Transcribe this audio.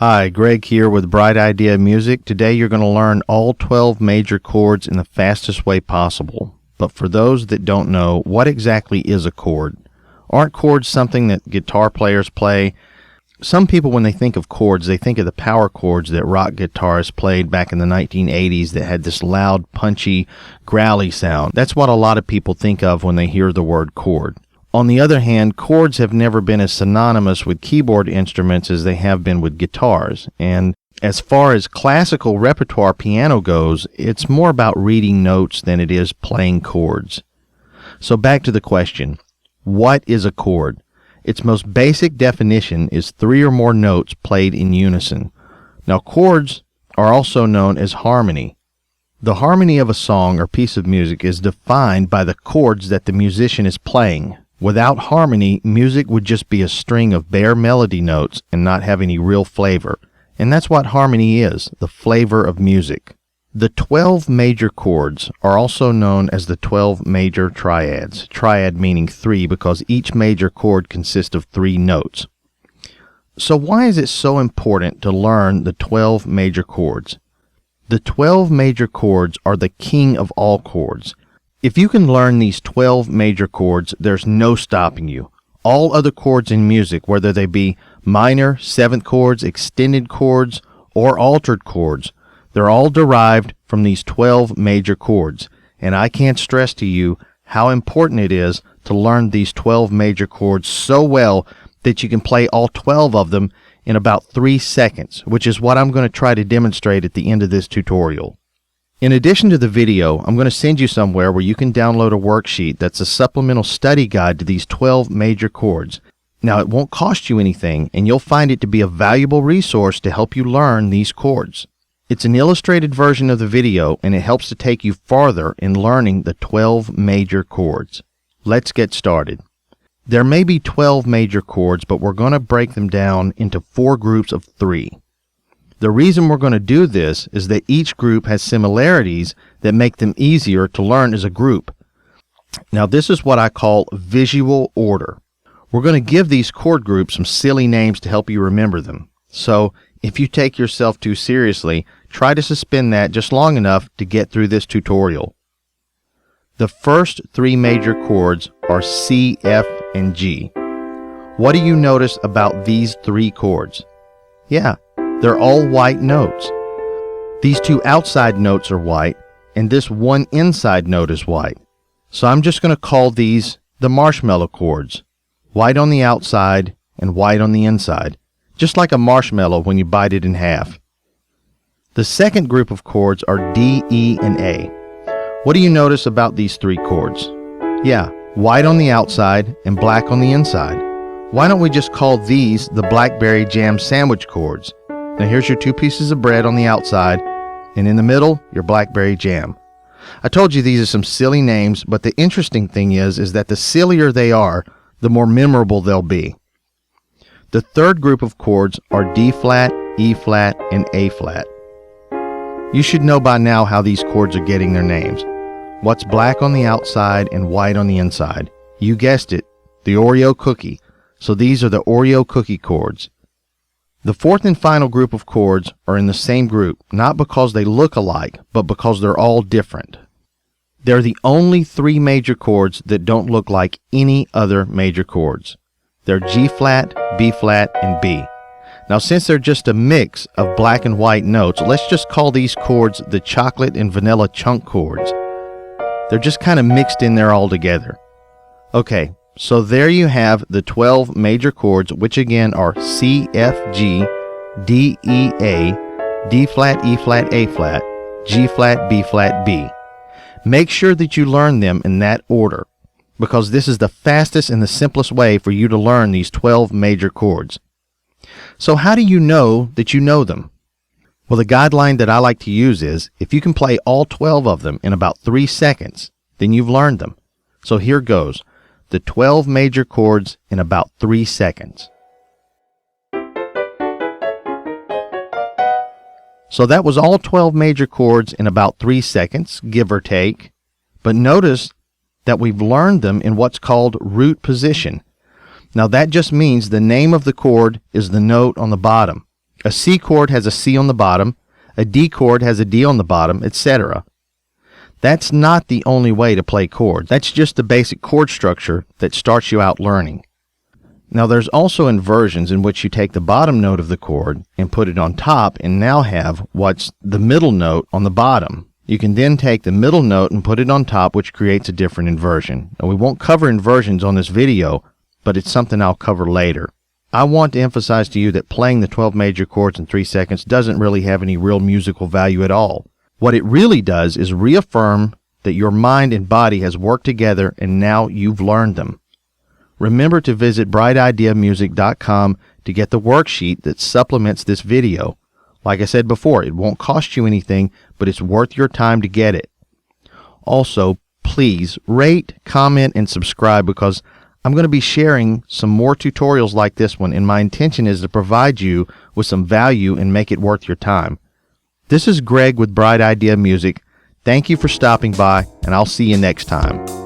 Hi, Greg here with Bright Idea Music. Today you're going to learn all 12 major chords in the fastest way possible. But for those that don't know, what exactly is a chord? Aren't chords something that guitar players play? Some people, when they think of chords, they think of the power chords that rock guitarists played back in the 1980s that had this loud, punchy, growly sound. That's what a lot of people think of when they hear the word chord. On the other hand, chords have never been as synonymous with keyboard instruments as they have been with guitars. And as far as classical repertoire piano goes, it's more about reading notes than it is playing chords. So back to the question, what is a chord? Its most basic definition is 3 or more notes played in unison. Now, chords are also known as harmony. The harmony of a song or piece of music is defined by the chords that the musician is playing. Without harmony, music would just be a string of bare melody notes and not have any real flavor. And that's what harmony is, the flavor of music. The 12 major chords are also known as the 12 major triads. Triad meaning 3 because each major chord consists of 3 notes. So why is it so important to learn the 12 major chords? The 12 major chords are the king of all chords. If you can learn these 12 major chords, there's no stopping you. All other chords in music, whether they be minor, 7th chords, extended chords, or altered chords, they're all derived from these 12 major chords. And I can't stress to you how important it is to learn these 12 major chords so well that you can play all 12 of them in about 3 seconds, which is what I'm going to try to demonstrate at the end of this tutorial. In addition to the video, I'm going to send you somewhere where you can download a worksheet that's a supplemental study guide to these 12 major chords. Now, it won't cost you anything, and you'll find it to be a valuable resource to help you learn these chords. It's an illustrated version of the video, and it helps to take you farther in learning the 12 major chords. Let's get started. There may be 12 major chords, but we're going to break them down into 4 groups of 3. The reason we're going to do this is that each group has similarities that make them easier to learn as a group. Now, this is what I call visual order. We're going to give these chord groups some silly names to help you remember them. So, if you take yourself too seriously, try to suspend that just long enough to get through this tutorial. The first 3 major chords are C, F, and G. What do you notice about these 3 chords? Yeah, they're all white notes. These 2 outside notes are white, and this one inside note is white. So I'm just going to call these the Marshmallow Chords. White on the outside and white on the inside, just like a marshmallow when you bite it in half. The second group of chords are D, E, and A. What do you notice about these 3 chords? Yeah, white on the outside and black on the inside. Why don't we just call these the Blackberry Jam Sandwich chords? Now here's your 2 pieces of bread on the outside, and in the middle, your blackberry jam. I told you these are some silly names, but the interesting thing is that the sillier they are, the more memorable they'll be. The third group of chords are D flat, E flat, and A flat. You should know by now how these chords are getting their names. What's black on the outside and white on the inside? You guessed it, the Oreo Cookie. So these are the Oreo Cookie chords. The fourth and final group of chords are in the same group, not because they look alike, but because they're all different. They're the only 3 major chords that don't look like any other major chords. They're G flat, B flat, and B. Now, since they're just a mix of black and white notes, let's just call these chords the chocolate and vanilla chunk chords. They're just kind of mixed in there all together. Okay. So there you have the 12 major chords, which again are C, F, G, D, E, A, D flat, E flat, A flat, G flat, B flat, B. Make sure that you learn them in that order, because this is the fastest and the simplest way for you to learn these 12 major chords. So how do you know that you know them? Well, the guideline that I like to use is, if you can play all 12 of them in about 3 seconds, then you've learned them. So here goes. The 12 major chords in about 3 seconds. So that was all 12 major chords in about 3 seconds, give or take. But notice that we've learned them in what's called root position. Now that just means the name of the chord is the note on the bottom. A C chord has a C on the bottom, a D chord has a D on the bottom, etc. That's not the only way to play chords. That's just the basic chord structure that starts you out learning. Now there's also inversions in which you take the bottom note of the chord and put it on top and now have what's the middle note on the bottom. You can then take the middle note and put it on top, which creates a different inversion. Now we won't cover inversions on this video, but it's something I'll cover later. I want to emphasize to you that playing the 12 major chords in 3 seconds doesn't really have any real musical value at all. What it really does is reaffirm that your mind and body has worked together and now you've learned them. Remember to visit brightideamusic.com to get the worksheet that supplements this video. Like I said before, it won't cost you anything, but it's worth your time to get it. Also, please rate, comment, and subscribe because I'm going to be sharing some more tutorials like this one, and my intention is to provide you with some value and make it worth your time. This is Greg with Bright Idea Music. Thank you for stopping by, and I'll see you next time.